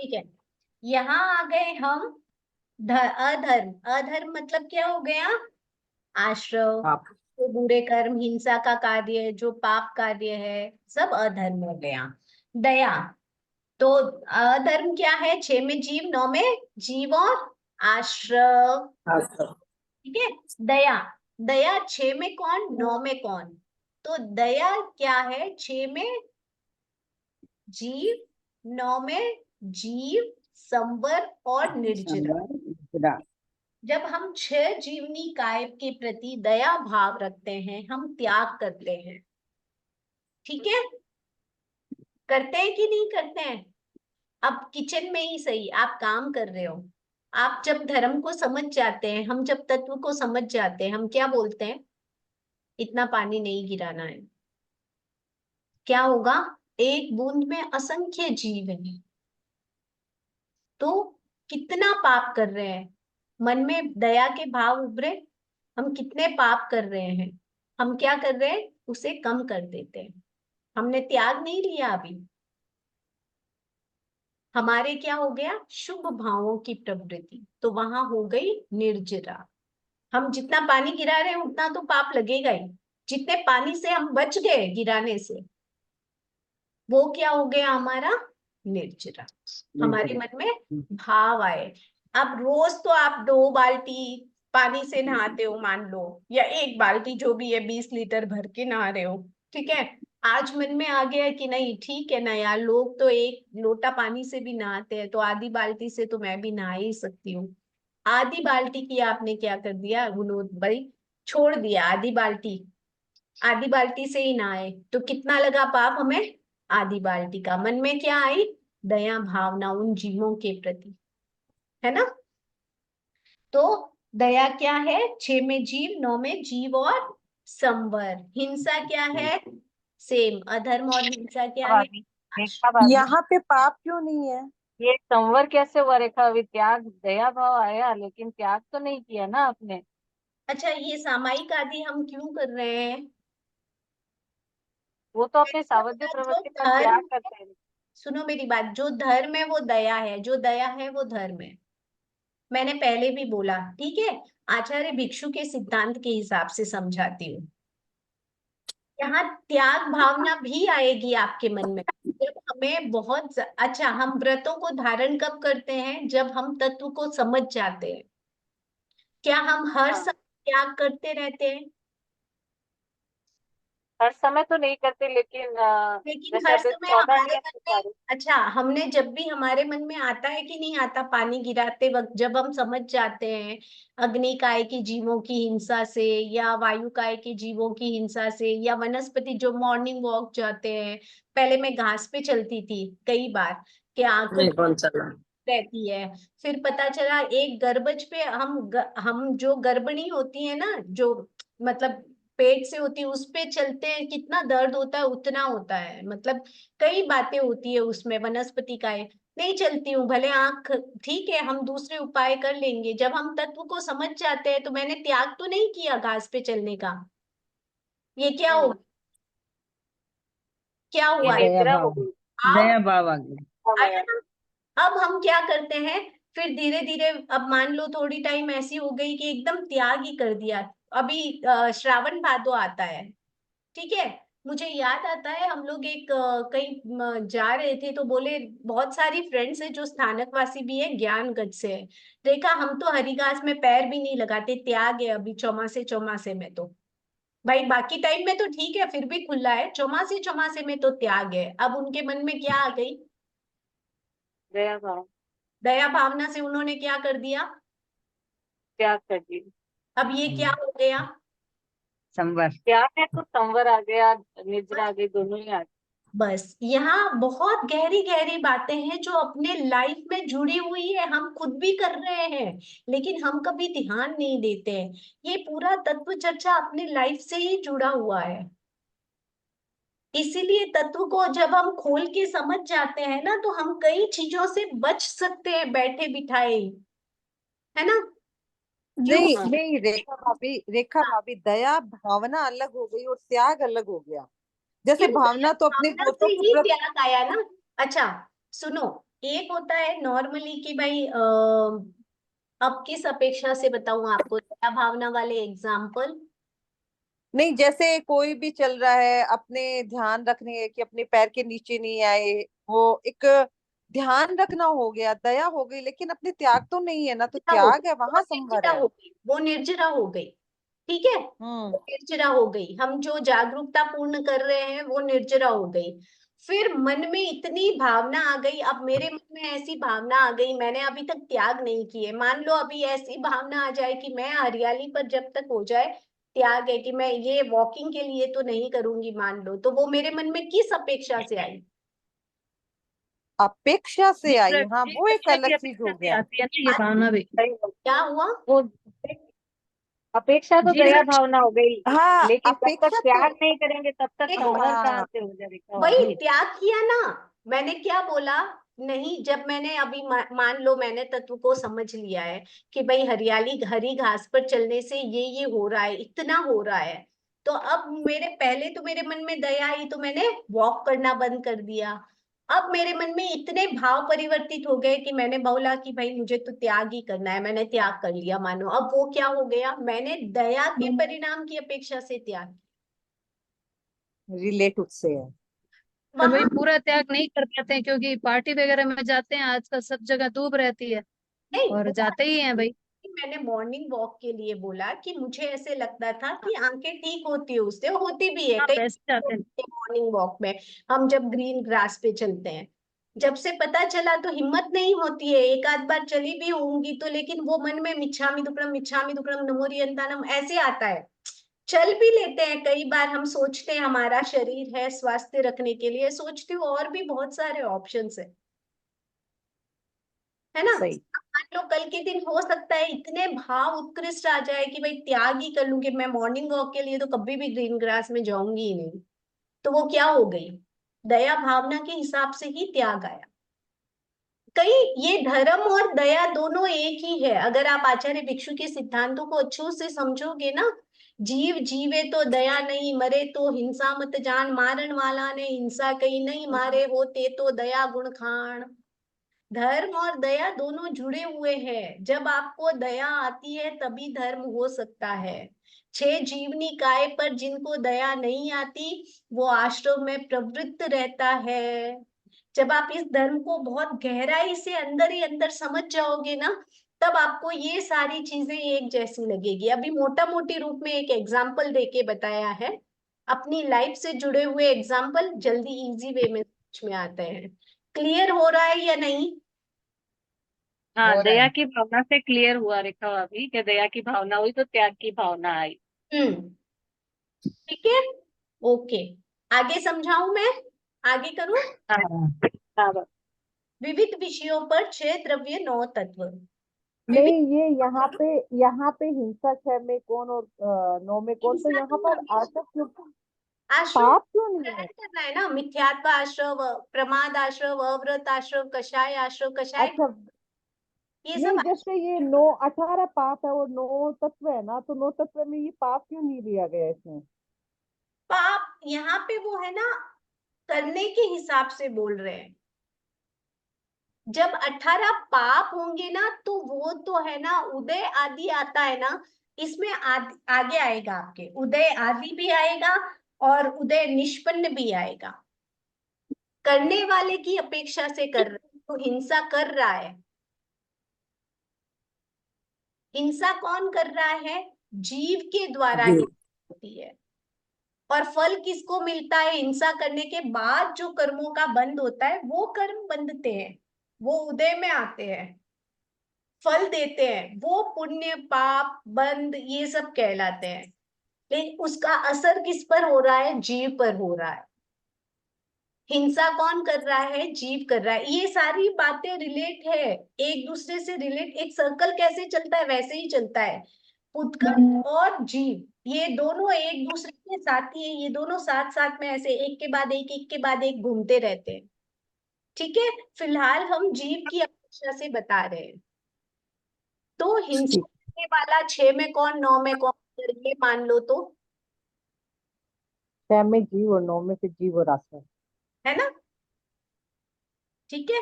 ठीक है, यहाँ आ गए हम अधर्म। अधर्म मतलब क्या हो गया? आश्रव, आप जो बुरे कर्म, हिंसा का कार्य, जो पाप कार्य है, सब अधर्म हो गया। दया, तो अधर्म क्या है? 6 में जीव, 9 में जीव और आश्रव। ठीक है। दया, दया 6 में कौन, 9 में कौन? तो दया क्या है? 6 में जीव, 9 में जीव, संवर और निर्जरा। जब हम 6 जीवनी काय के प्रति दया भाव रखते हैं, हम त्याग करते हैं। ठीक है, करते हैं कि नहीं करते हैं? अब किचन में ही सही, आप काम कर रहे हो, आप जब धर्म को समझ जाते हैं, हम जब तत्व को समझ जाते हैं, हम क्या बोलते हैं? इतना पानी नहीं गिराना है। क्या होगा? एक बूंद में असंख्य जीव है, तो कितना पाप कर रहे हैं। मन में दया के भाव उभरे, हम कितने पाप कर रहे हैं। हम क्या कर रहे हैं? उसे कम कर देते हैं। हमने त्याग नहीं लिया अभी। हमारे क्या हो गया? शुभ भावों की प्रवृत्ति, तो वहां हो गई निर्जरा। हम जितना पानी गिरा रहे हैं उतना तो पाप लगेगा ही। जितने पानी से हम बच गए गिराने से, वो क्या हो गया हमारा? निर्जरा। हमारे मन में भाव आए। अब रोज तो आप 2 बाल्टी पानी से नहाते हो मान लो, या 1 बाल्टी, जो भी है 20 लीटर भर के नहा रहे हो। ठीक है, आज मन में आ गया कि नहीं ठीक है ना यार, लोग तो 1 लोटा पानी से भी नहाते हैं, तो आधी बाल्टी से तो मैं भी नहा ही सकती हूँ। आधी बाल्टी की आपने क्या कर दिया? भाई छोड़ दिया आधी बाल्टी, आधी बाल्टी से ही नहाए तो कितना लगा पाप हमें? आधी बाल्टी का। मन में क्या आई? दया भावना उन जीवों के प्रति, है ना? तो दया क्या है? 6 में जीव, 9 में जीव और संवर। हिंसा क्या है? सेम, अधर्म और हिंसा क्या है? भाभी, रेखा भाभी, यहाँ पे पाप क्यों नहीं है? ये संवर कैसे हुआ रेखा? अभी त्याग दया भाव आया लेकिन त्याग तो नहीं किया ना आपने। अच्छा, ये सामायिक आदि हम क्यों कर रहे हैं? वो तो अपने सावध्य जो प्रवृत्ति पर त्याग धर्म, करते हैं। सुनो मेरी बात, जो धर्म है वो दया है, जो दया है वो धर्म है। मैंने पहले भी बोला, ठीक है। आचार्य भिक्षु के सिद्धांत के हिसाब से समझाती हूँ। यहाँ त्याग भावना भी आएगी आपके मन में जब हमें अच्छा, हम व्रतों को धारण कब करते हैं? जब हम तत्व को समझ जाते हैं। क्या हम हर हाँ, समय त्याग करते रहते हैं? हर समय तो नहीं करते लेकिन लेकिन जैसे हर अभी समय 14 हमारे नियम मन सिखा में, रही। अच्छा, हमने जब भी हमारे मन में आता है कि नहीं आता, पानी गिराते वक्त जब हम समझ जाते हैं अग्नि काय के जीवों की हिंसा से, या वायु काय के जीवों की हिंसा से, या वनस्पति जो मॉर्निंग वॉक जाते हैं। पहले मैं घास पे चलती थी कई बार, कि आंख नहीं कौन चला। रहती है। फिर पता चला एक गर्भज पे हम जो गर्भिणी होती है ना, जो मतलब पेट से होती है, उस पे चलते हैं, कितना दर्द होता है उतना होता है। मतलब कई बातें होती है उसमें, वनस्पति का है। नहीं चलती हूँ, भले आंख, ठीक है, हम दूसरे उपाय कर लेंगे। जब हम तत्व को समझ जाते हैं तो मैंने त्याग तो नहीं किया घास पे चलने का। ये क्या हो, हम्म, क्या ये हुआ? दया निर्जरा हो भाव, गई। अब दया भाव आ गया। आया ना? अब हम क्या करते हैं? फिर धीरे धीरे, अब मान लो थोड़ी टाइम ऐसी हो गई कि एकदम त्याग ही कर दिया। अभी श्रावण भादो आता है, ठीक है। मुझे याद आता है हम लोग एक कहीं जा रहे थे, तो बोले बहुत सारी फ्रेंड्स है जो स्थानक वासी भी है, ज्ञानगढ़ से है। देखा, हम तो हरिघास में पैर भी नहीं लगाते, त्याग है अभी चौमासे चौमासे में तो। भाई बाकी टाइम में तो ठीक है, फिर भी खुला है, चौमासे चौमासे में तो त्याग है। अब उनके मन में क्या आ गई? दया भाव दया भावना से उन्होंने क्या कर दिया? त्याग कर दी। अब ये क्या हो गया? संवर। त्याग है तो संवर आ गया, निर्जरा आ गई, दोनों ही आ गए। बस यहाँ बहुत गहरी गहरी बातें हैं जो अपने लाइफ में जुड़ी हुई है, हम खुद भी कर रहे हैं, लेकिन हम कभी ध्यान नहीं देते हैं। ये पूरा तत्व चर्चा अपने लाइफ से ही जुड़ा हुआ है। इसीलिए तत्व को जब हम खोल के समझ जाते हैं ना, तो हम कई चीजों से बच सकते हैं बैठे बिठाए ही, है ना? क्यों? नहीं हाँ, नहीं, रेखा भाभी, दया भावना अलग हो गई और त्याग अलग हो गया। जैसे क्यों? दया भावना तो अपने भावना से गोत्रों के ही प्रति। त्याग आया ना। अच्छा, सुनो, एक होता है नॉर्मली कि भाई अब किस अपेक्षा से बताऊं आपको, दया भावना वाले एग्जाम्पल। नहीं, जैसे कोई भी चल रहा है, अपने ध्यान रखने कि अपने पैर के नीचे नहीं आए, वो एक ध्यान रखना हो गया, दया हो गई, लेकिन अपने त्याग तो नहीं है ना, तो हो त्याग है वो वहां संवर निर्जरा है। हो गई, वो निर्जरा हो गई। ठीक है, हम्म। वो निर्जरा हो गई, हम जो जागरूकता पूर्ण कर रहे हैं वो निर्जरा हो गई। फिर मन में इतनी भावना आ गई, अब मेरे मन में ऐसी भावना आ गई, मैंने अभी तक त्याग नहीं किए, मान लो अभी ऐसी भावना आ जाए कि मैं हरियाली पर जब तक हो जाए त्याग है, कि मैं ये वॉकिंग के लिए तो नहीं करूंगी, मान लो, तो वो मेरे मन में किस अपेक्षा से आई? अपेक्षा से जीव आई, हाँ, जीव वो एक रखने अलग की चीज अपेक्षा हो से गया। आती है ना ये भावना भी। आज क्या हुआ? वो अपेक्षा तो जीव दया रख भावना हो गई, हाँ, लेकिन जब तक अपेक्षा तो, त्याग नहीं करेंगे तब तक देखो, संवर कहाँ हाँ, से हो जाएगा वही भाभी। त्याग किया ना, मैंने क्या बोला? नहीं, जब मैंने अभी मान लो मैंने तत्व को समझ लिया है कि भाई हरियाली हरी घास पर चलने से ये हो रहा है, इतना हो रहा है, तो अब मेरे पहले तो मेरे मन में दया आई तो मैंने वॉक करना बंद कर दिया। अब मेरे मन में इतने भाव परिवर्तित हो गए कि मैंने बोला कि भाई मुझे तो त्याग ही करना है, मैंने त्याग कर लिया, मानो अब वो क्या हो गया, मैंने दया के परिणाम की अपेक्षा से त्याग रिलेट उससे है। पर भाई वहां। पूरा त्याग नहीं कर पाते हैं क्योंकि पार्टी वगैरह में जाते हैं, आजकल सब जगह धूप रहती है नहीं, और वो जाते ही हैं भाई। मैंने मॉर्निंग वॉक के लिए बोला कि मुझे ऐसे लगता था कि आंखें ठीक होती है उससे, होती भी है हाँ कई वैसे जाते हैं। मॉर्निंग वॉक में, हम जब ग्रीन ग्रास पे चलते हैं। जब से पता चला तो हिम्मत नहीं होती है, एक आध बार चली भी होंगी तो, लेकिन वो मन में मिच्छामी दुक्कडम नमोरियंतानम ऐसे आता है। चल भी लेते हैं कई बार, हम सोचते हैं हमारा शरीर है स्वास्थ्य रखने के लिए, सोचती हूँ और भी बहुत सारे ऑप्शंस है है ना? सही। मान लो कल के दिन हो सकता है इतने भाव उत्कृष्ट आ जाए कि भाई त्याग ही कर लूंगी, मैं मॉर्निंग वॉक के लिए तो कभी भी ग्रीन ग्रास में जाऊंगी ही नहीं, तो वो क्या हो गई? दया भावना के हिसाब से ही त्याग आया। कई ये धर्म और दया दोनों एक ही है, अगर आप आचार्य भिक्षु के सिद्धांतों को अच्छे से समझोगे ना। जीव जीवे तो दया नहीं, मरे तो हिंसा मत जान, मारन वाला ने हिंसा कही नहीं, मारे होते तो दया गुण खान। धर्म और दया दोनों जुड़े हुए हैं, जब आपको दया आती है तभी धर्म हो सकता है। छह जीवनी काय पर जिनको दया नहीं आती वो आश्रम में प्रवृत्त रहता है। जब आप इस धर्म को बहुत गहराई से अंदर ही अंदर समझ जाओगे ना, तब आपको ये सारी चीजें एक जैसी लगेगी। अभी मोटा मोटी रूप में एक एग्जाम्पल देके बताया है, अपनी लाइफ से जुड़े हुए एग्जाम्पल जल्दी इजी वे में समझ में आते हैं। क्लियर हो रहा है या नहीं? हाँ हो रहा दया है। की भावना से क्लियर हुआ रेखा भाभी कि दया की भावना हुई तो त्याग की भावना आई। हम्म। ठीक है, ओके, आगे समझाऊं मैं? आगे करूं? हाँ हाँ विविध विषयों पर छह द्रव्य नौ तत्व। विविध नहीं, ये यहाँ पे हिंसा 6 में कौन और 9 में कौन, तो हिंसा यहाँ तो पर हमेशा आशा क्यों, आश्रम पाप क्यों नहीं है? ग्रहण करना है ना, मिथ्यात्व आश्रव, प्रमाद आश्रव, अव्रत आश्रव, कषाय आश्रव, कषाय अच्छा, ये सब नहीं, जैसे ये 9 18 पाप है और 9 तत्व है ना, तो 9 तत्व में ये पाप क्यों नहीं लिया गया इसमें? पाप यहाँ पे वो है ना, करने के हिसाब से बोल रहे हैं। जब 18 पाप होंगे ना तो वो तो है ना, उदय आदि आता है ना, इसमें आगे आएगा, आपके उदय आदि भी आएगा और उदय निष्पन्न भी आएगा। करने वाले की अपेक्षा से कर रहे हैं, तो हिंसा कर रहा है। हिंसा कौन कर रहा है? जीव के द्वारा जी। हिंसा होती है। और फल किसको मिलता है? हिंसा करने के बाद जो कर्मों का बंध होता है वो कर्म बंधते हैं, वो उदय में आते हैं, फल देते हैं, वो पुण्य पाप बंद ये सब कहलाते हैं। लेकिन उसका असर किस पर हो रहा है? जीव पर हो रहा है। हिंसा कौन कर रहा है? जीव कर रहा है। ये सारी बातें रिलेट है, एक दूसरे से रिलेट, एक सर्कल कैसे चलता है वैसे ही चलता है। पुद्गल और जीव ये दोनों एक दूसरे के साथी है, ये दोनों साथ साथ में ऐसे एक के बाद एक घूमते रहते हैं। ठीक है, फिलहाल हम जीव की अपेक्षा से बता रहे हैं। तो हिंसा ठीक। करने वाला छह में कौन, नौ में कौन, अगर ये मान लो तो, 6 में जीव और 9 में फिर जीव और आशा। है ना? ठीक है,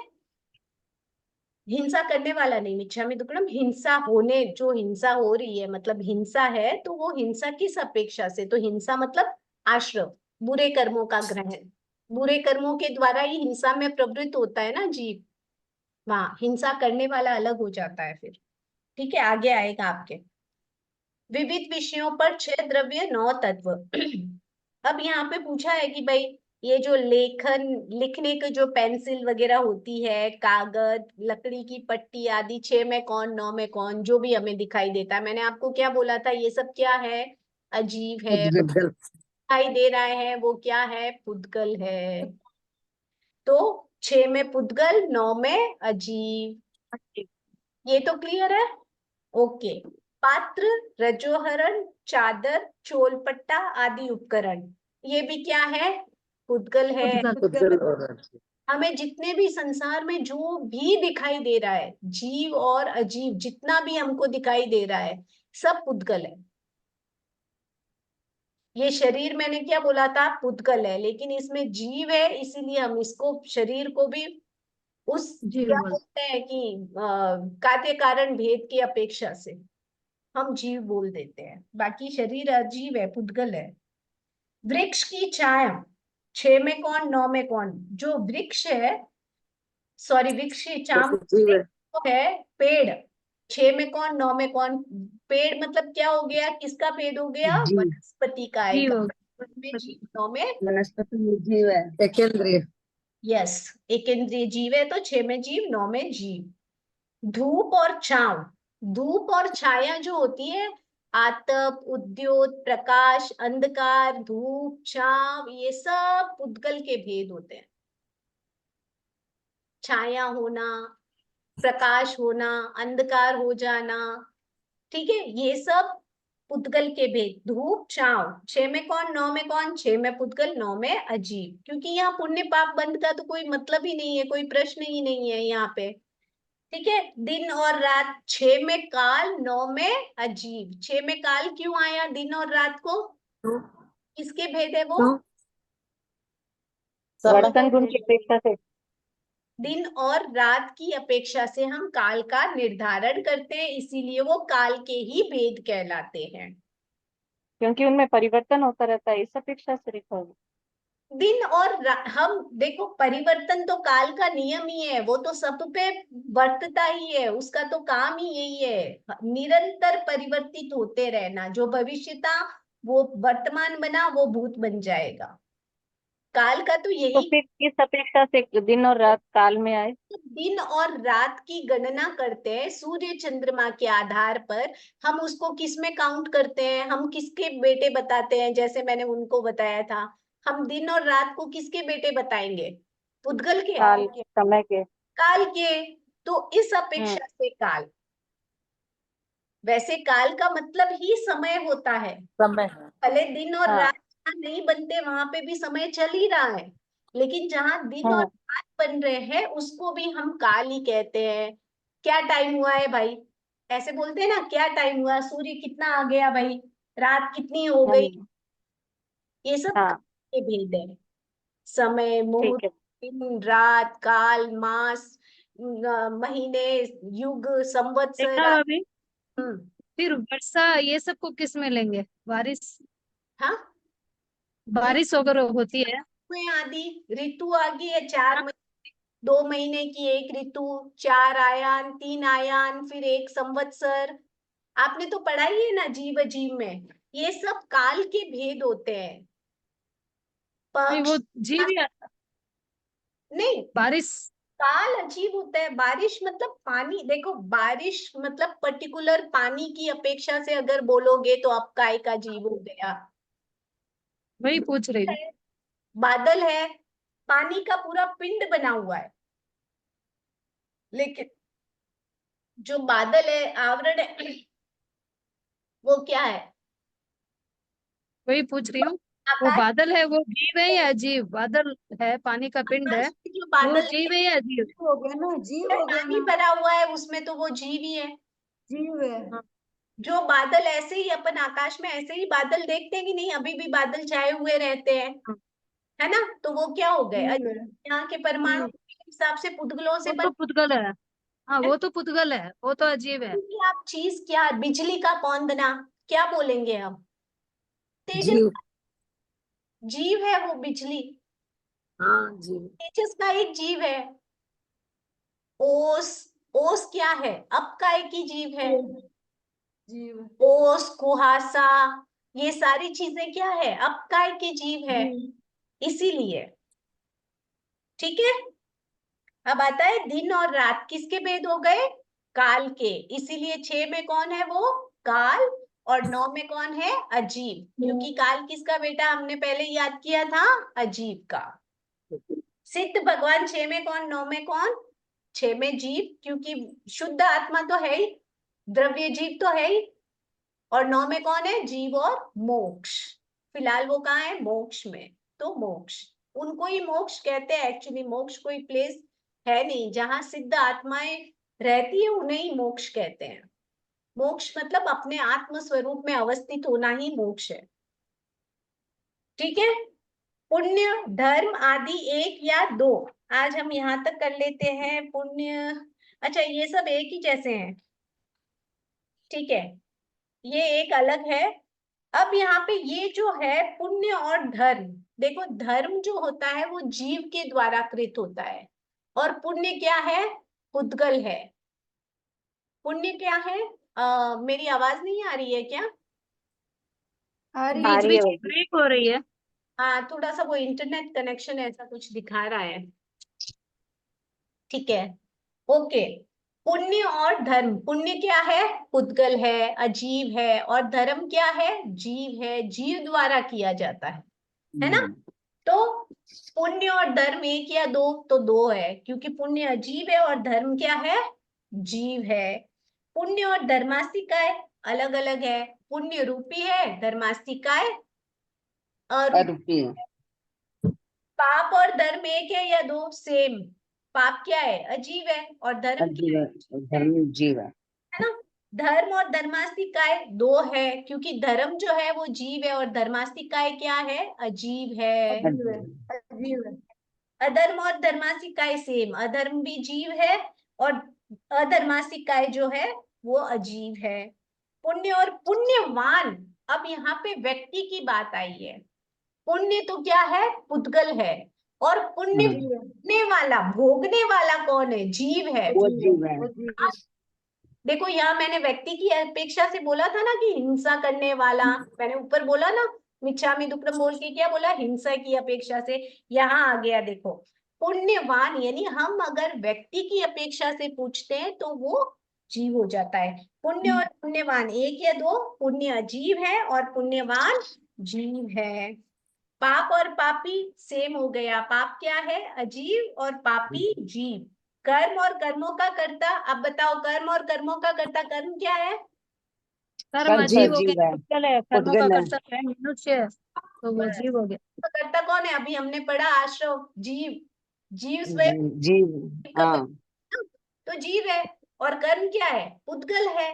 हिंसा करने वाला नहीं, मिच्छामि दुक्कडम हिंसा होने, जो हिंसा हो रही है मतलब हिंसा है, तो वो हिंसा किस अपेक्षा से, तो हिंसा मतलब आश्रव, बुरे कर्मों का ग्रहण, बुरे कर्मों के द्वारा ही हिंसा में प्रवृत्त होता है ना जीव, वहां हिंसा करने वाला अलग हो जाता है फिर। ठीक है, आगे आएगा आपके। विविध विषयों पर 6 द्रव्य 9 तत्व। अब यहाँ पे पूछा है कि भाई ये जो लेखन, लिखने के जो पेंसिल वगैरह होती है, कागज, लकड़ी की पट्टी आदि, 6 में कौन, 9 में कौन, जो भी हमें दिखाई देता है, मैंने आपको क्या बोला था, ये सब क्या है, अजीब है, उद्गल। दिखाई दे रहा है, वो क्या है, पुद्गल है। तो 6 में पुद्गल, 9 में अजीब, ये तो क्लियर है। ओके। पात्र, रजोहरण, चादर, चोलपट्टा आदि उपकरण, ये भी क्या है, पुद्गल है। उद्गल और हमें जितने भी संसार में जो भी दिखाई दे रहा है, जीव और अजीव जितना भी हमको दिखाई दे रहा है, सब पुद्गल है। ये शरीर मैंने क्या बोला था, पुद्गल है, लेकिन इसमें जीव है, इसीलिए हम इसको शरीर को भी उस क्या बोलते हैं कि कार्य कारण भेद की अपेक्षा से हम जीव बोल देते हैं, बाकी शरीर अजीव है, पुद्गल है। वृक्ष की छाया, 6 में कौन, 9 में कौन, जो वृक्ष है, सॉरी वृक्ष की चाम जीव है। तो है पेड़, 6 में कौन, 9 में कौन, पेड़ मतलब क्या हो गया, किसका भेद हो गया, जीव। वनस्पति का आएगा, में जीव, 9 में, वनस्पति में जीव है, एकेंद्रिय। यस, एक इंद्रिय जीव है, तो 6 में जीव, 9 में जीव। धूप और छांव, धूप और छाया जो होती है, आतप, उद्योत, प्रकाश, अंधकार, धूप, छांव, ये सब पुद्गल के भेद होते हैं। छाया होना, प्रकाश होना, अंधकार हो जाना, ठीक है, ये सब पुद्गल के भेद। धूप, छांव, 6 में कौन, 9 में कौन, 6 में पुद्गल, 9 में अजीब, क्योंकि यहाँ पुण्य पाप बंध का तो कोई मतलब ही नहीं है, कोई प्रश्न ही नहीं है यहाँ पे। ठीक है, दिन और रात, 6 में काल, 9 में अजीब। 6 में काल क्यों आया दिन और रात को, किसके भेद है वो, वर्तन गुण की अपेक्षा से। दिन और रात की अपेक्षा से हम काल का निर्धारण करते हैं, इसीलिए वो काल के ही भेद कहलाते हैं। क्योंकि उनमें परिवर्तन होता रहता है, इस अपेक्षा से लिखा हुआ। दिन और हम देखो, परिवर्तन तो काल का नियम ही है, वो तो सब पे बरतता ही है, उसका तो काम ही यही है, निरंतर परिवर्तित होते रहना, जो भविष्य था वो वर्तमान बना, वो भूत बन जाएगा, काल का तो तो यही। फिर किस अपेक्षा से दिन और रात काल में आए? दिन और रात की गणना करते हैं सूर्य चंद्रमा के आधार पर, हम उसको किस में काउंट करते हैं, हम किसके बेटे बताते हैं, जैसे मैंने उनको बताया था, हम दिन और रात को किसके बेटे बताएंगे, पुद्गल के, काल के, समय के। काल के, तो इस हम्म। अपेक्षा से काल, वैसे काल का मतलब ही समय होता है, समय। भले दिन और हाँ। रात जहाँ नहीं बनते वहां पे भी समय चल ही रहा है, लेकिन जहां दिन और हम्म। रात बन रहे हैं उसको भी हम काल ही कहते हैं। क्या टाइम हुआ है भाई, ऐसे बोलते हैं ना, क्या टाइम हुआ, सूर्य कितना आ गया भाई, रात कितनी हो गई, हम्म। ये सब काल हाँ। के भेद है। समय, मुहूर्त, ठीक है। दिन, रात, काल, मास, महीने, युग, देखा संवत्सर। भाभी, हम्म, फिर वर्षा ये सब को किस में लेंगे, बारिश, हाँ, बारिश अगर होती है। ऋतुएं आदि, ऋतु आ गई है, चार हाँ, महीने, 2 महीने की एक ऋतु, 4 आयान, 3 आयान, फिर एक संवत्सर, आपने तो पढ़ा ही है ना जीव अजीव में, ये सब काल के भेद होते हैं। नहीं वो पक्ष, जीव या नहीं, बारिश। काल अजीब होता है, बारिश मतलब पानी, देखो बारिश मतलब पर्टिकुलर पानी की अपेक्षा से अगर बोलोगे तो आप काय का जीव हो गया, वही पूछ रही हूँ। बादल है, पानी का पूरा पिंड बना हुआ है, लेकिन जो बादल है, आवरण है, वो क्या है, वही पूछ रही हूँ, वो आकाश, बादल है, वो जीव है या अजीब? बादल है, पानी का पिंड है, आकाश में जो वो बादल जीव है, है या अजीब? जीव हो गया ना, जीव हो गया पानी ना। भरा हुआ है उसमें, तो वो जीव ही है। जीव है। हाँ। जो बादल ऐसे ही अपन आकाश में ऐसे ही बादल देखते हैं कि नहीं, अभी भी बादल छाए हुए रहते हैं, हाँ, है ना, तो वो क्या हो गए, जीव है। यहाँ के परमाणु जीव। के हिसाब से पुद्गलों से वो बन, तो पुद्गल है। हाँ वो तो पुतगल है, वो तो अजीब है। क्योंकि आप चीज क्या, बिजली का कौन बना, क्या बोलेंगे हम? तेजस। जीव। जीव है वो बिजली। हाँ जीव। तेजस का एक जीव है। ओस, ओस क्या है, अब काय की जीव है। जीव। ओस, कुहासा, ये सारी चीजें क्या है, अब काय की जीव है। इसीलिए, ठीक है। अब आता है दिन और रात, किसके भेद हो गए, काल के। इसीलिए 6 में कौन है वो, काल। और 9 में कौन है, अजीब। क्योंकि काल किसका बेटा, हमने पहले याद किया था, अजीब का। सिद्ध भगवान 6 में कौन, 9 में कौन, 6 में जीव, क्योंकि शुद्ध आत्मा तो है ही, द्रव्य जीव तो है ही। और 9 में कौन है, जीव और मोक्ष। फिलहाल वो कहाँ है, मोक्ष में। तो मोक्ष, उनको ही मोक्ष कहते हैं। एक्चुअली मोक्ष कोई प्लेस है नहीं, जहां सिद्ध आत्माएं रहती है उन्हें ही मोक्ष कहते हैं। मोक्ष मतलब अपने आत्म स्वरूप में अवस्थित होना ही मोक्ष है। ठीक है। पुण्य धर्म आदि एक या दो, आज हम यहां तक कर लेते हैं। पुण्य, अच्छा ये सब एक ही जैसे हैं, ठीक है, ये एक अलग है। अब यहाँ पे ये जो है पुण्य और धर्म, देखो धर्म जो होता है वो जीव के द्वारा कृत होता है, और पुण्य क्या है, पुद्गल है। पुण्य क्या है, मेरी आवाज नहीं आ रही है क्या? बीच रही है बीच वैसे। ब्रेक हो रही है। हाँ, थोड़ा सा वो इंटरनेट कनेक्शन ऐसा कुछ दिखा रहा है। ठीक है, ओके। पुण्य और धर्म, पुण्य क्या है, पुद्गल है, अजीव है, और धर्म क्या है, जीव है, जीव द्वारा किया जाता है ना। तो पुण्य और धर्म एक या दो, तो दो है, क्योंकि पुण्य अजीब है और धर्म क्या है, जीव है। पुण्य और धर्मास्तिकाय अलग अलग है, पुण्य रूपी है, धर्मास्तिकाय अरूपी। अरूपी। पाप और धर्म एक है या दो, सेम। पाप क्या है, अजीब है, और धर्म क्या अजीव है, है धर्म जीव है। है ना। धर्म और धर्मास्तिकाय दो है, क्योंकि धर्म जो है वो जीव है और धर्मास्तिकाय क्या है, अजीब है। अजीव। अजीब है। अधर्म और धर्मासिकाय सेम, अधर्म भी जीव है और अधर्मासिकाय जो है वो अजीव है। पुण्य और पुण्यवान, अब यहाँ पे व्यक्ति की बात आई है। पुण्य तो क्या है, पुद्गल है, और पुण्य हाँ, भोगने वाला, भोगने वाला कौन है, जीव है। वो जीव है। देखो यहाँ मैंने व्यक्ति की अपेक्षा से बोला था ना कि हिंसा करने वाला, मैंने ऊपर बोला ना, मिच्छामि दुक्कडम बोल के क्या बोला, हिंसा की अपेक्षा से। यहाँ आ गया देखो, पुण्यवान, यानी हम अगर व्यक्ति की अपेक्षा से पूछते हैं तो वो जीव हो जाता है। पुण्य और पुण्यवान एक या दो, पुण्य अजीव है और पुण्यवान जीव है। पाप और पापी सेम हो गया, पाप क्या है, अजीव, और पापी जीव। कर्म और कर्मों का कर्ता, अब बताओ कर्म और कर्मों का कर्ता, कर्म क्या है, कर्म कर्म तो अजीब हो अजीव गया, है, पुद्गल है, कर्मों का उद्गल है। कर्ता है मनुष्य, तो वो जीव हो गया। तो कर्ता कौन है, अभी हमने पढ़ा आश्रव, जीव। जीव स्वयं जीव। का हाँ। तो जीव है, और कर्म क्या है, पुद्गल है।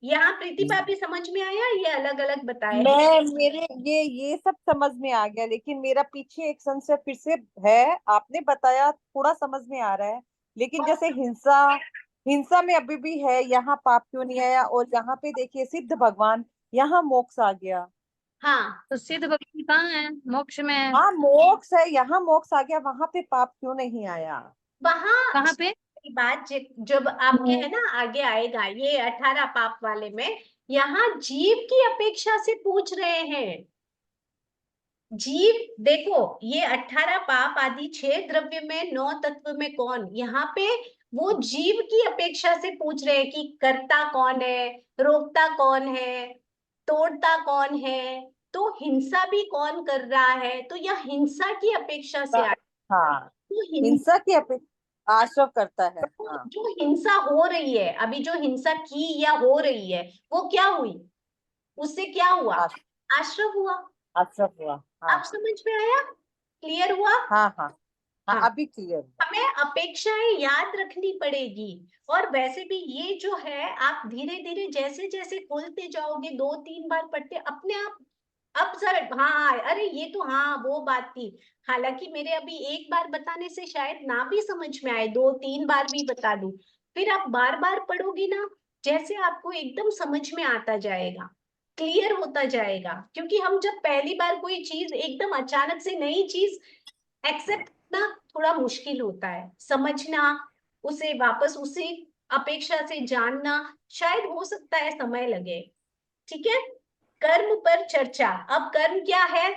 यहाँ प्रतिभा भी समझ में आया, ये अलग अलग बताए हैं। मैं मेरे ये सब समझ में आ गया, लेकिन मेरा पीछे एक संशय फिर से है। आपने बताया थोड़ा समझ में आ रहा है, लेकिन जैसे हिंसा, हिंसा में अभी भी है, यहाँ पाप क्यों नहीं आया? और यहाँ पे देखिए सिद्ध भगवान, यहाँ मोक्ष आ गया। हाँ, तो सिद्ध भक्ति कहाँ है, मोक्ष में है। हाँ मोक्ष है, यहाँ मोक्ष आ गया, वहां पे पाप क्यों नहीं आया? वहां कहाँ पे। बात जब आपके है ना आगे आएगा, ये 18 पाप वाले में, यहाँ जीव की अपेक्षा से पूछ रहे हैं। जीव, देखो ये 18 पाप आदि 6 द्रव्य में 9 तत्व में कौन, यहाँ पे वो जीव की अपेक्षा से पूछ रहे हैं कि करता कौन है, रोकता कौन है, तोड़ता कौन है, तो हिंसा भी कौन कर रहा है, तो यह हिंसा की अपेक्षा से आ, हाँ, तो हिंसा की अपेक्षा आश्रव करता है। हाँ, जो हिंसा हो रही है अभी, जो हिंसा की या हो रही है, वो क्या हुई, उससे क्या हुआ, आश्रव, आश्रव हुआ। आश्रव हुआ। हाँ अब समझ में आया, क्लियर हुआ। हाँ हाँ हाँ, हाँ, अभी क्लियर हुआ। हमें अपेक्षाएं याद रखनी पड़ेगी। और वैसे भी ये जो है, आप धीरे धीरे जैसे जैसे खोलते जाओगे, 2-3 बार पढ़ते अपने आप, अब सर हाँ, अरे ये तो हाँ वो बात थी। हालांकि मेरे अभी एक बार बताने से शायद ना भी समझ में आए, 2-3 बार भी बता दूं, फिर आप बार बार पढ़ोगी ना, जैसे आपको एकदम समझ में आता जाएगा, क्लियर होता जाएगा। क्योंकि हम जब पहली बार कोई चीज एकदम अचानक से नई चीज एक्सेप्ट करना थोड़ा मुश्किल होता है, समझना, उसे वापस उसी अपेक्षा से जानना शायद हो सकता है समय लगे। ठीक है, कर्म पर चर्चा। अब कर्म क्या है?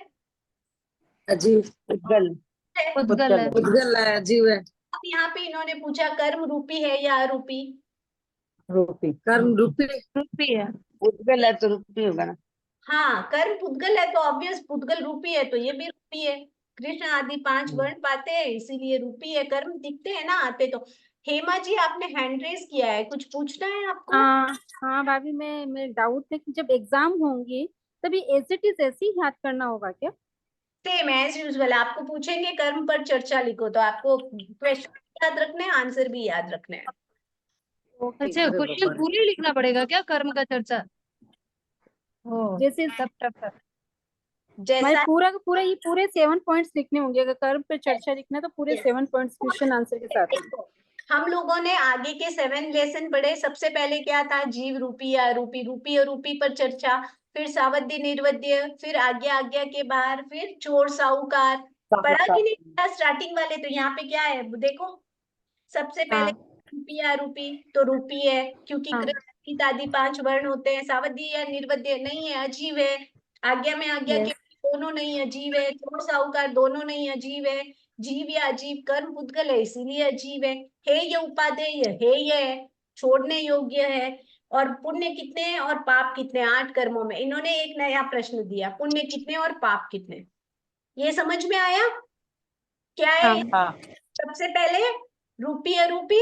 अजीब। उद्गल। उद्गल है। उद्गल है, अजीब है। अब यहाँ पे इन्होंने पूछा कर्म रूपी है या अरूपी? रूपी। कर्म रूपी। रूपी है। उद्गल है तो रूपी होगा ना। हाँ, कर्म पुद्गल है तो ऑब्वियस पुद्गल रूपी है, तो ये भी रूपी है। कृष्ण आदि 5 वर्ण पाते हैं इसीलिए रूपी है। कर्म दिखते हैं ना आते तो। हेमा जी, आपने हैंड रेस किया है, कुछ पूछना है आपको? हाँ हाँ भाभी, मैं डाउट है कि जब एग्जाम होंगी तभी एज इट इज ऐसे ही याद करना होगा क्या? सेम एज यूजुअल आपको पूछेंगे कर्म पर चर्चा लिखो, तो आपको क्वेश्चन याद रखने हैं, आंसर भी याद रखने हैं। ओके। अच्छा, क्वेश्चन पूरे लिखना पड़ेगा क्या कर्म का चर्चा? ओ, जैसे तब टफ है। मैं जैसा पूरा का पूरा ये पूरे 7 पॉइंट्स लिखने होंगे, अगर कर्म पे चर्चा लिखना है तो पूरे 7 पॉइंट्स क्वेश्चन आंसर के साथ में। देखो, हम लोगों ने आगे के 7 लेसन पढ़े। सबसे पहले क्या था? जीव रूपी या रूपी, रूपी और रूपी पर चर्चा। फिर सावध्य निर्वध्य, फिर आज्ञा आज्ञा के बाहर, फिर चोर साहूकार। पढ़ा कि नहीं पढ़ा स्टार्टिंग वाले? तो यहाँ पे क्या है देखो, सबसे पहले हाँ रूपी या रूपी, तो रूपी है क्योंकि हाँ कृत आदि 5 वर्ण होते हैं। सावध्य या निर्वध्य नहीं है, अजीब है। आज्ञा में आज्ञा के यस। दोनों नहीं, अजीब है। चोर साहूकार दोनों नहीं, अजीब है। जीव या अजीब, कर्म पुद्गल है इसीलिए अजीब है। हे ये उपादेय, हे ये है, छोड़ने योग्य है। और पुण्य कितने हैं और पाप कितने? 8 कर्मों में। इन्होंने एक नया प्रश्न दिया, पुण्य कितने और पाप कितने? ये समझ में आया क्या है ये? हाँ हाँ। सबसे पहले रूपी अरूपी,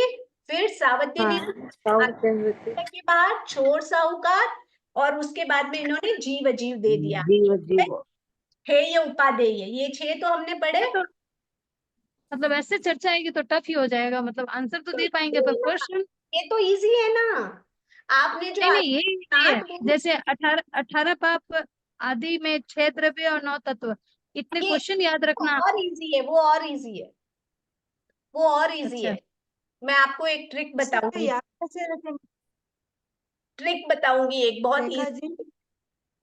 फिर सावध्य हाँ निरूपण के बाद चोर साहूकार, और उसके बाद में इन्होंने जीव अजीव दे दिया। जीव जीव। हे ये उपादेय, ये 6 तो हमने पढ़े। तो मतलब ऐसे चर्चा आएगी तो टफ ही हो जाएगा, मतलब आंसर तो दे पाएंगे पर क्वेश्चन। ये तो इजी है ना, आपने जो नहीं आज नहीं, ये नहीं है। 8 जैसे 18 पाप, आदि में 6 द्रव्य और 9 तत्व, इतने ये क्वेश्चन याद रखना। और इजी है, वो और इजी है, वो और इजी अच्छा। है। मैं आपको एक ट्रिक बताऊंगी, याद कैसे रखेंगे ट्रिक बताऊंगी एक बहुत रेखा जी?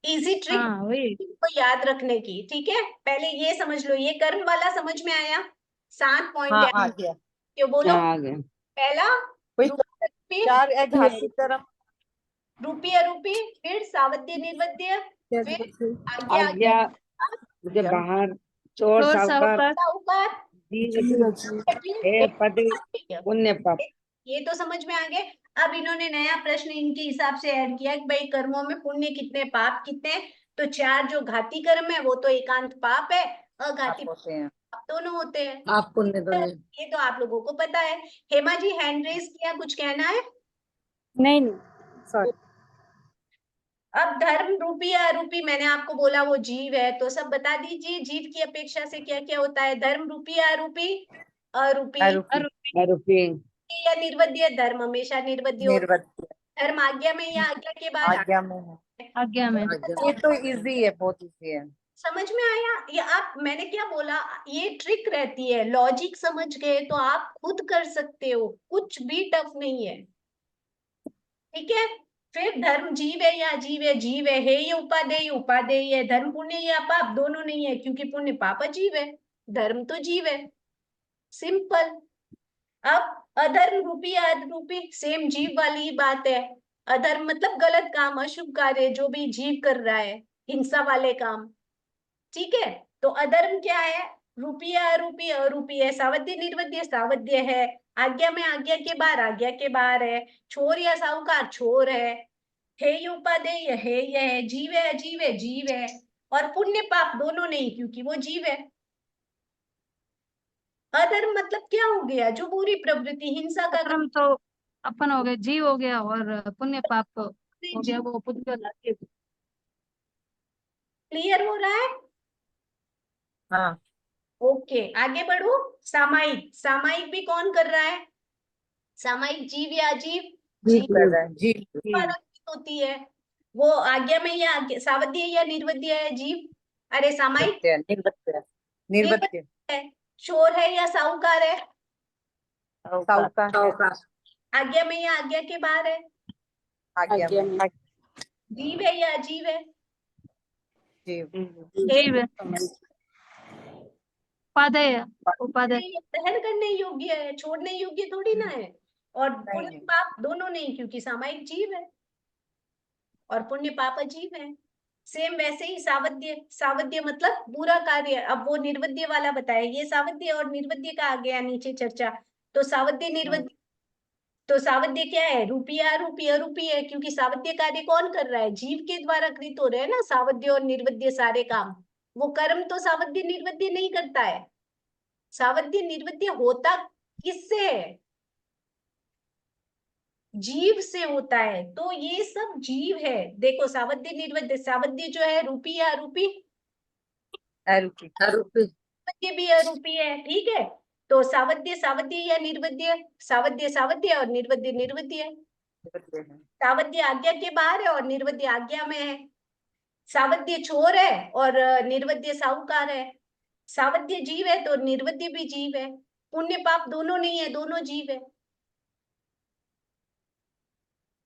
इजी ट्रिक हाँ वही। को याद रखने की। ठीक है, पहले ये समझ लो, ये कर्म वाला समझ में आया? 7 पॉइंट हाँ, है, आ गया। क्यों बोलो? हाँ, आ गया। पहला वही रूपी, 4 घाती कर्म। रूपी अरूपी, फिर सावध्य निर्वध्य, फिर आज्ञा आज्ञा के बाहर। चोर चोर साहूकार। साहूकार। साहूकार। जीव हे पद। पुण्य पाप। ये तो समझ में आ गए। अब इन्होंने नया प्रश्न इनके हिसाब से ऐड किया कि भाई कर्मों में पुण्य कितने पाप कितने? तो 4 जो घाती कर्म है वो तो एकांत पाप है, आप अघाती होते हैं। पाप दोनों होते हैं। आप पुण्य दोनों। ये तो आप लोगों को पता है। हेमा जी हैंड रेस किया, कुछ कहना है? नहीं नहीं, सॉरी। अब धर्म रूपी या अरूपी, मैंने आपको बोला वो जीव है, तो सब बता दीजिए जीव की अपेक्षा से क्या क्या होता है। धर्म रूपी या अरूपी? अरूपी। आरोपी। आरोपी। या निर्वध्य? धर्म हमेशा निर्वध्य होता निर्वध्य। है। धर्म आज्ञा में या आज्ञा के बाद आज्ञा में है। आज्ञा में। ये तो इजी है, बहुत इजी है। समझ में आया? ये आप, मैंने क्या बोला, ये ट्रिक रहती है, लॉजिक समझ गए तो आप खुद कर सकते हो, कुछ भी टफ नहीं है। ठीक है, फिर धर्म जीव है या अजीब है? जीव है। हे ये उपादेय, उपादेय है। धर्म पुण्य या पाप? दोनों नहीं है क्योंकि पुण्य पाप अजीब है, धर्म तो जीव है। सिंपल। अब अधर्म रूपी या अधरूपी, सेम जीव वाली ही बात है। अधर्म मतलब गलत काम, अशुभ कार्य, जो भी जीव कर रहा है, हिंसा वाले काम। ठीक है, तो अधर्म क्या है? रूपी या अरूपी? अरूपी है। सावध्य निर्वध्य? सावध्य है। आज्ञा में आज्ञा के बाहर? आज्ञा के बाहर है। छोर या साहूकार? छोर है। हे उपादेय है, यह है। जीव है अजीब है? जीव है। और पुण्य पाप दोनों नहीं क्योंकि वो जीव है। अधर्म मतलब क्या हो गया? जो बुरी प्रवृत्ति, हिंसा का धर्म तो अपन हो गए, जीव हो गया, और पुण्य पाप हो गया वो पुद्गल। क्लियर हो रहा है? हाँ ओके, आगे बढ़ो। सामायिक, सामायिक भी कौन कर रहा है? सामायिक जीव या अजीब? जी जीव कर रहा है जी। होती है। वो आज्ञा में या सावध्य या निर्वध्य है? जीव। अरे सामायिक सत्य निर्वध्य। निर्वध्य। निर्वध्य है। चोर है या साहूकार है? साहूकार। साहूकार। आज्ञा में या आज्ञा के बाहर है? आज्ञा में। जीव है या अजीव है? जीव। जीव है, उपादेय, उपादेय। ये दहन करने योग्य है, छोड़ने योग्य थोड़ी ना है। और पुण्य नहीं। पाप दोनों नहीं, क्योंकि सामायिक जीव है और पुण्य पाप अजीव है। सेम वैसे ही सावध्य, सावध्य मतलब बुरा कार्य। अब वो निर्वध्य वाला बताया, ये सावध्य और निर्वध्य का आ गया नीचे चर्चा। तो सावध्य निर्वध्य, तो सावध्य क्या है? रूपी अरूपी? अरूपी है, क्योंकि सावध्य कार्य कौन कर रहा है? जीव के द्वारा कृत हो रहे हैं ना सावध्य और निर्वध्य सारे काम। वो कर्म तो सावध्य निर्वध्य नहीं करता है। सावध्य निर्वध्य होता किससे है? जीव से होता है। तो ये सब जीव है। देखो सावध्य निर्वध्य, सावध्य जो है रूपी या अरूपी? अरूपी। निर्वध्य भी अरूपी है, ठीक है। तो सावध्य सावध्य या निर्वध्य? सावध्य सावध्य और निर्वध्य निर्वध्य है। सावध्य आज्ञा के बाहर है और निर्वध्य आज्ञा में है। सावध्य चोर है और निर्वध्य साहूकार है। सावध्य जीव है तो निर्वध्य भी जीव है। पुण्य पाप दोनों नहीं है, दोनों जीव है।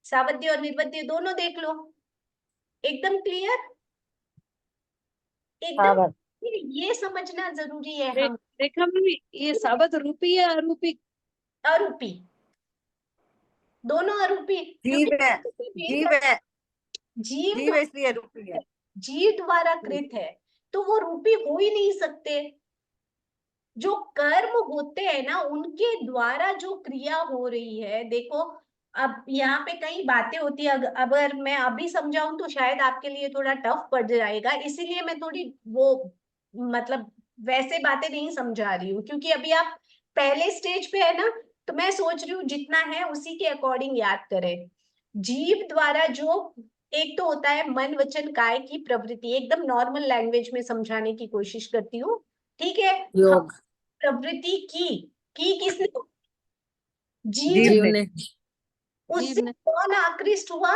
सावध्य और निर्वध्य दोनों देख लो, एकदम क्लियर, एकदम। ये समझना जरूरी है। हम रेखा में ये साबत रूपी या अरूपी? अरूपी, दोनों अरूपी। जीव है, जीव है, जीव जीव है इसलिए अरूपी है। जीव द्वारा कृत है तो वो रूपी हो ही नहीं सकते। जो कर्म होते हैं ना, उनके द्वारा जो क्रिया हो रही है, देखो अब यहाँ पे कई बातें होती है। अगर मैं अभी समझाऊं तो शायद आपके लिए थोड़ा टफ पड़ जाएगा, इसीलिए मैं थोड़ी वो मतलब वैसे बातें नहीं समझा रही हूँ, क्योंकि अभी आप पहले स्टेज पे है ना। तो मैं सोच रही हूँ जितना है उसी के अकॉर्डिंग याद करें। जीव द्वारा जो एक तो होता है मन वचन काय की प्रवृत्ति, एकदम नॉर्मल लैंग्वेज में समझाने की कोशिश करती हूँ, ठीक है। योग। प्रवृत्ति की किसने? जीव। जीव जीव ने। ने। उससे जीव ने। कौन आकृष्ट हुआ?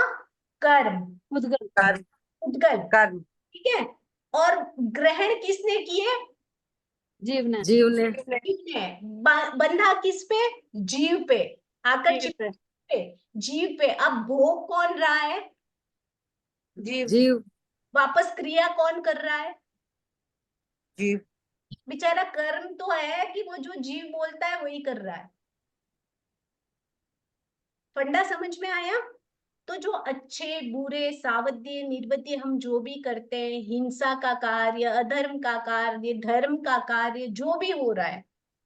कर्म, उद्गल। कर्म। उद्गल, कर्म। ठीक है। और ग्रहण किसने किए? जीव ने। जीव ने। जीव ने। बंधा किस पे? जीव पे। जीव आकर्षित पे। पे, जीव पे। अब भोग कौन रहा है? जीव। जीव। वापस क्रिया कौन कर रहा है? जीव। बेचारा कर्म तो है कि वो जो जीव बोलता है वही कर रहा है। फंडा समझ में आया? तो जो अच्छे बुरे सावध्य निर्वध्य हम जो भी करते हैं, हिंसा का कार्य, अधर्म का कार्य, धर्म का कार्य, जो भी हो रहा है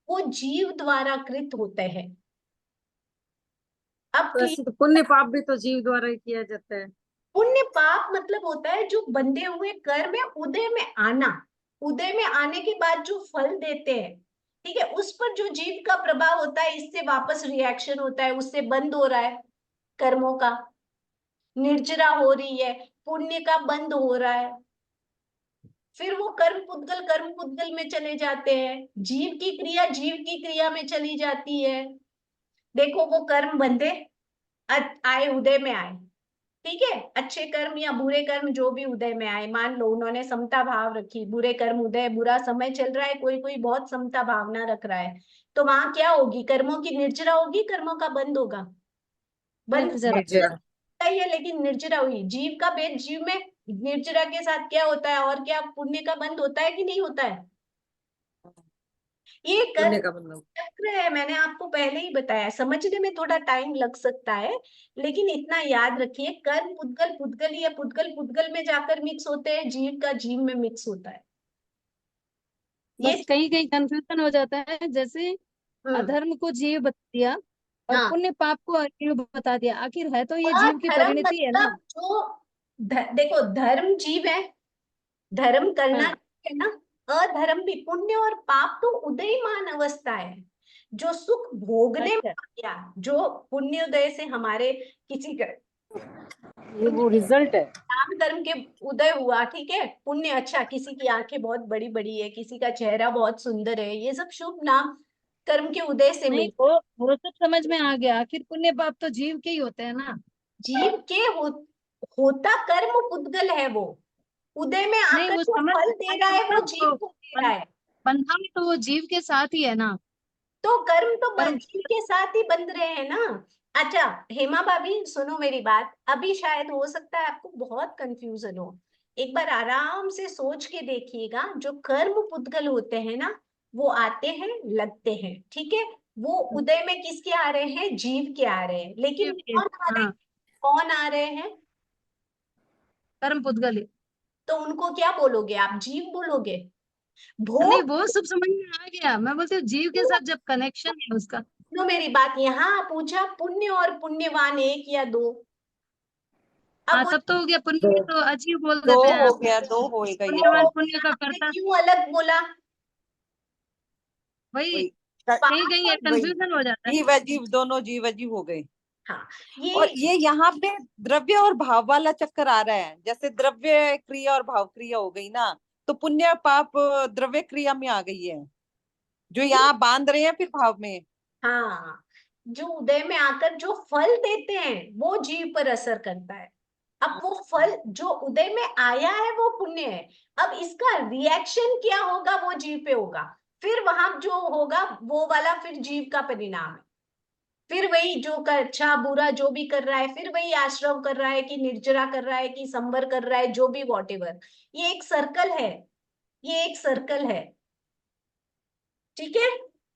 वो जीव द्वारा कृत होते हैं। अब तो ऐसे तो पुण्य पाप भी तो जीव द्वारा ही किया जाता है। पुण्य पाप मतलब होता है जो बंधे हुए कर्म है, उदय में आना, उदय में आने के बाद जो फल देते हैं, ठीक है, उस पर जो जीव का प्रभाव होता है, इससे वापस रिएक्शन होता है, उससे बंद हो रहा है कर्मों का, निर्जरा हो रही है, पुण्य का बंद हो रहा है। फिर वो कर्म पुद्गल में चले जाते हैं, जीव की क्रिया जीव की क्रिया में चली जाती है। देखो वो कर्म बंधे, आए उदय में आए, ठीक है। अच्छे कर्म या बुरे कर्म जो भी उदय में आए, मान लो उन्होंने समता भाव रखी, बुरे कर्म उदय, बुरा समय चल रहा है, कोई कोई बहुत समता भावना रख रहा है, तो वहां क्या होगी? कर्मों की निर्जरा होगी, कर्मों का बंद होगा। बंद निर्जरा। ही है, लेकिन निर्जरा हुई। जीव का भेद जीव में निर्जरा के साथ क्या होता है? और क्या पुण्य का बंद होता है कि नहीं होता है? ये कर्म पुण्य का मतलब। चक्र है, मैंने आपको पहले ही बताया। समझने में थोड़ा टाइम लग सकता है, लेकिन इतना याद रखिए, कर्म पुद्गल पुद्गल या पुद्गल पुद्गल में जाकर मिक्स होते हैं, जीव का जीव में मिक्स होता है। ये बस कहीं कहीं कंफ्यूजन हो जाता है, जैसे हम्म, अधर्म को जीव बता दिया और हाँ। पुण्य पाप को अजीव बता दिया, आखिर है तो ये जीव की अधर्म परिणति है ना। मतलब जो देखो धर्म जीव है, धर्म करना हाँ, है ना। अधर्म भी, पुण्य और पाप तो उदयमान अवस्था है, जो सुख भोगने में अच्छा। आ गया, जो पुण्योदय से हमारे किसी का ये वो रिजल्ट है। नाम कर्म के उदय हुआ, ठीक है। पुण्य, अच्छा किसी की आंखें बहुत बड़ी बड़ी है, किसी का चेहरा बहुत सुंदर है, ये सब शुभ नाम कर्म के उदय से नहीं, मिल। वो सब समझ में आ गया, आखिर पुण्य पाप तो जीव के ही होते हैं ना। जीव के होता कर्म पुद्गल है वो, उदय में नहीं, आकर वो जो समझ फल दे रहा है वो जीव तो को दे रहा है। बंधा भी तो वो जीव के साथ ही है ना। तो कर्म तो कर्म। जीव के साथ ही बंध रहे हैं ना। अच्छा हेमा भाभी सुनो मेरी बात, अभी शायद हो सकता है आपको बहुत कंफ्यूजन हो। एक बार आराम से सोच के देखिएगा, जो कर्म पुद्गल होते हैं ना, वो आते हैं लगते हैं, ठीक है। वो उदय में किसके आ रहे हैं? जीव के आ रहे हैं, लेकिन जीव के, कौन आ रहे हैं? हाँ, कौन आ रहे हैं? कर्म पुद्गल। तो उनको क्या बोलोगे आप? जीव बोलोगे? नहीं, भोग। वो सब समझ में आ गया, मैं बोलती हूँ जीव के साथ जब कनेक्शन है उसका। सुनो मेरी बात, यहाँ पूछा पुण्य और पुण्यवान एक या दो। अब हाँ, वो तब तो हो गया, पुण्य दो में तो अजीव बोल दो देते हैं हो आप। गया, दो होएगा ये दो तो। पुण्यवान हो पुण्य गया, का हमने कर्ता। क्यों अलग बोला? वही, वही कहीं पाप कहीं और वही कंफ्यूजन हो जाता है। जीव अजीव, दोनों जीव अजीव हो गए। हाँ और ये ये यहाँ पे द्रव्य और भाव वाला चक्कर आ रहा है, जैसे द्रव्य क्रिया और भाव क्रिया हो गई ना, तो पुण्य पाप द्रव्य क्रिया में आ गई है, जो यहाँ बांध रहे हैं फिर भाव में। हाँ, जो उदय में आकर जो फल देते हैं वो जीव पर असर करता है। अब वो फल जो उदय में आया है वो पुण्य है, अब इसका रिएक्शन क्या होगा वो जीव पे होगा। फिर वहां जो होगा वो वाला फिर जीव का परिणाम है। फिर वही जो कर, अच्छा बुरा जो भी कर रहा है, फिर वही आश्रव कर रहा है कि निर्जरा कर रहा है कि संवर कर रहा है, जो भी वॉट एवर, ये एक सर्कल है। ये एक सर्कल है, ठीक है।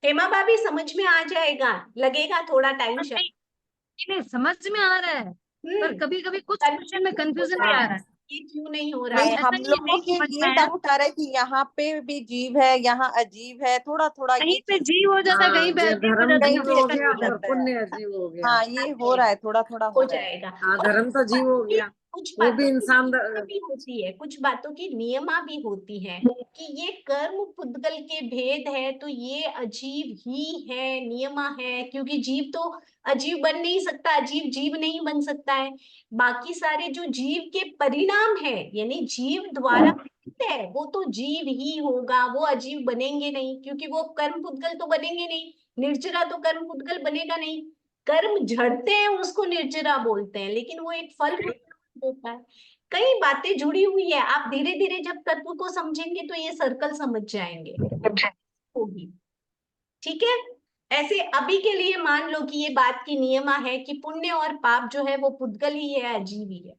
हेमा भाभी समझ में आ जाएगा, लगेगा थोड़ा टाइम हाँ, शायद। नहीं, नहीं, समझ में आ रहा है, पर हम्म कभी कभी कुछ क्वेश्चन में कंफ्यूजन कंफ्यूजन होता भी आ है, रहा है। ये क्यों नहीं हो रहा नहीं, है? ऐसा हम नहीं है लोगों नहीं के समझ में ये आया। डाउट आ रहा है कि यहाँ पे भी जीव है, यहाँ अजीब है, थोड़ा थोड़ा कहीं ये पे चीज जीव हो जाता है, हाँ, कहीं पे ये अजीब हो धर्म जाता है, कहीं जीव पे हो अजीब गया हो और जाता है। पुण्य अजीव हो गया। हाँ, ये हो रहा है, थोड़ा थोड़ा हो हो रहा है। जाएगा। हाँ, और धर्म तो जीव हो गया, कुछ वो बातों भी की इंसान नियमा भी होती है, कुछ बातों की नियमा भी होती है कि ये कर्म पुद्गल के भेद है तो ये अजीब ही है, नियमा है, क्योंकि जीव तो अजीब बन नहीं सकता, अजीब जीव नहीं बन सकता है। बाकी सारे जो जीव के परिणाम है, यानी जीव द्वारा है, वो तो जीव ही होगा, वो अजीब बनेंगे नहीं, क्योंकि वो कर्म पुद्गल तो बनेंगे नहीं। निर्जरा तो कर्म पुद्गल बनेगा नहीं। कर्म झड़ते हैं उसको निर्जरा बोलते हैं, लेकिन वो एक फल देता है। कई बातें जुड़ी हुई है, आप धीरे धीरे जब तत्व को समझेंगे तो ये सर्कल समझ जाएंगे, होगी, ठीक है। ऐसे अभी के लिए मान लो कि ये बात की नियमा है कि पुण्य और पाप जो है वो पुद्गल ही है, अजीब ही है।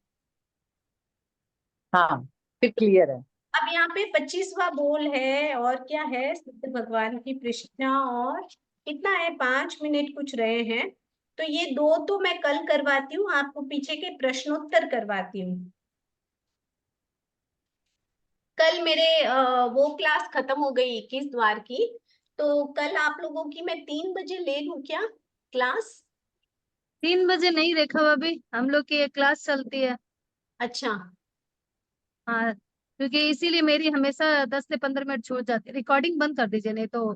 हाँ, फिर क्लियर है। अब यहाँ पे 25वां बोल है, और क्या है? सिद्ध भगवान की प्रश्ना, और कितना है? 5 मिनट कुछ रहे हैं। तो ये दो तो मैं कल करवाती हूँ, आपको पीछे के प्रश्नोत्तर करवाती हूँ। कल मेरे वो क्लास खत्म हो गई 21 द्वार की, तो कल आप लोगों की मैं 3 बजे ले लूं क्या क्लास? 3 बजे नहीं रेखा भाभी, हम लोग की एक क्लास चलती है। अच्छा। हाँ, क्योंकि इसीलिए मेरी हमेशा 10 से 15 मिनट छूट जाती है। रिकॉर्डिंग बंद कर दीजिए, नहीं तो